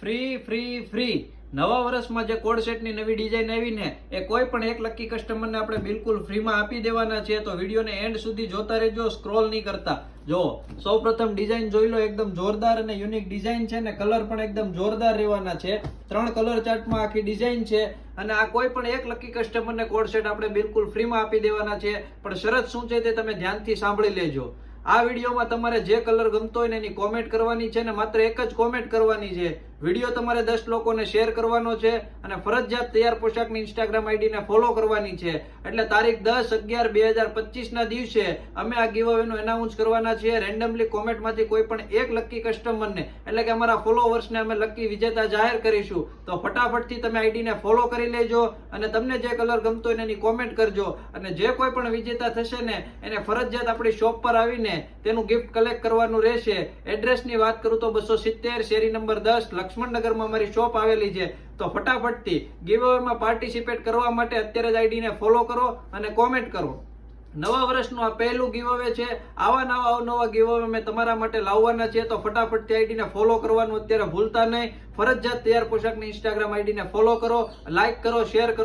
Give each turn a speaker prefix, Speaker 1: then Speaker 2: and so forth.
Speaker 1: Free નવા વર્ષમાં જે કોડ સેટની નવી ડિઝાઇન આવી ને એ કોઈ પણ એક લકી કસ્ટમરને આપણે બિલકુલ ફ્રીમાં આપી દેવાના છે. તો વિડીયોને એન્ડ સુધી જોતા રહેજો, સ્ક્રોલ નહીં કરતા. જો સૌપ્રથમ ડિઝાઇન જોઈ લો, એકદમ જોરદાર અને યુનિક ડિઝાઇન છે ને કલર પણ એકદમ જોરદાર રહેવાના છે. 3 કલર ચાર્ટમાં આખી ડિઝાઇન છે અને આ કોઈ પણ એક લકી કસ્ટમરને કોડ સેટ આપણે બિલકુલ ફ્રીમાં આપી દેવાના છે. પણ શરત શું છે તે તમે ધ્યાનથી સાંભળી લેજો. આ વિડીયોમાં તમારે જે કલર ગમતો હોય ને એની કોમેન્ટ કરવાની છે ને માત્ર એક જ કોમેન્ટ કરવાની છે. વિડીયો તમારે 10 લોકોને શેર કરવાનો છે અને ફરજિયાત તૈયાર પોશાકની ઇન્સ્ટાગ્રામ આઈડીને ફોલો કરવાની છે. એટલે તારીખ 10/11/2025 ના દિવસે અમે આ ગીવ અવેનું એનાઉન્સ કરવાના છીએ. રેન્ડમલી કોમેન્ટમાંથી કોઈ પણ એક લકી કસ્ટમરને એટલે કે અમારા ફોલોવર્સને અમે લકી વિજેતા જાહેર કરીશું. તો ફટાફટથી તમે આઈડીને ફોલો કરી લેજો અને તમને જે કલર ગમતો હોય એની કોમેન્ટ કરજો. અને જે કોઈ પણ વિજેતા થશે ને એને ફરજિયાત આપણી શોપ પર આવીને તેનું ગિફ્ટ કલેક્ટ કરવાનું રહેશે. એડ્રેસની વાત કરું તો 270 શેરી નંબર 10 લક્ષ્મણનગરમાં અમારી શોપ આવેલી છે. તો ફટાફટથી ગીવ અવેમાં પાર્ટિસિપેટ કરવા માટે અત્યારે જ આઈડીને ફોલો કરો અને કોમેન્ટ કરો. નવા વર્ષનું આ પહેલું ગીવ અવે છે. આવા નવા અવનવા ગીવ અવે અમે તમારા માટે લાવવાના છે. તો ફટાફટથી આઈડીને ફોલો કરવાનું અત્યારે ભૂલતા નહીં. ફરજિયાત તૈયાર પોશાકની ઇન્સ્ટાગ્રામ આઈડીને ફોલો કરો, લાઈક કરો, શેર કરો.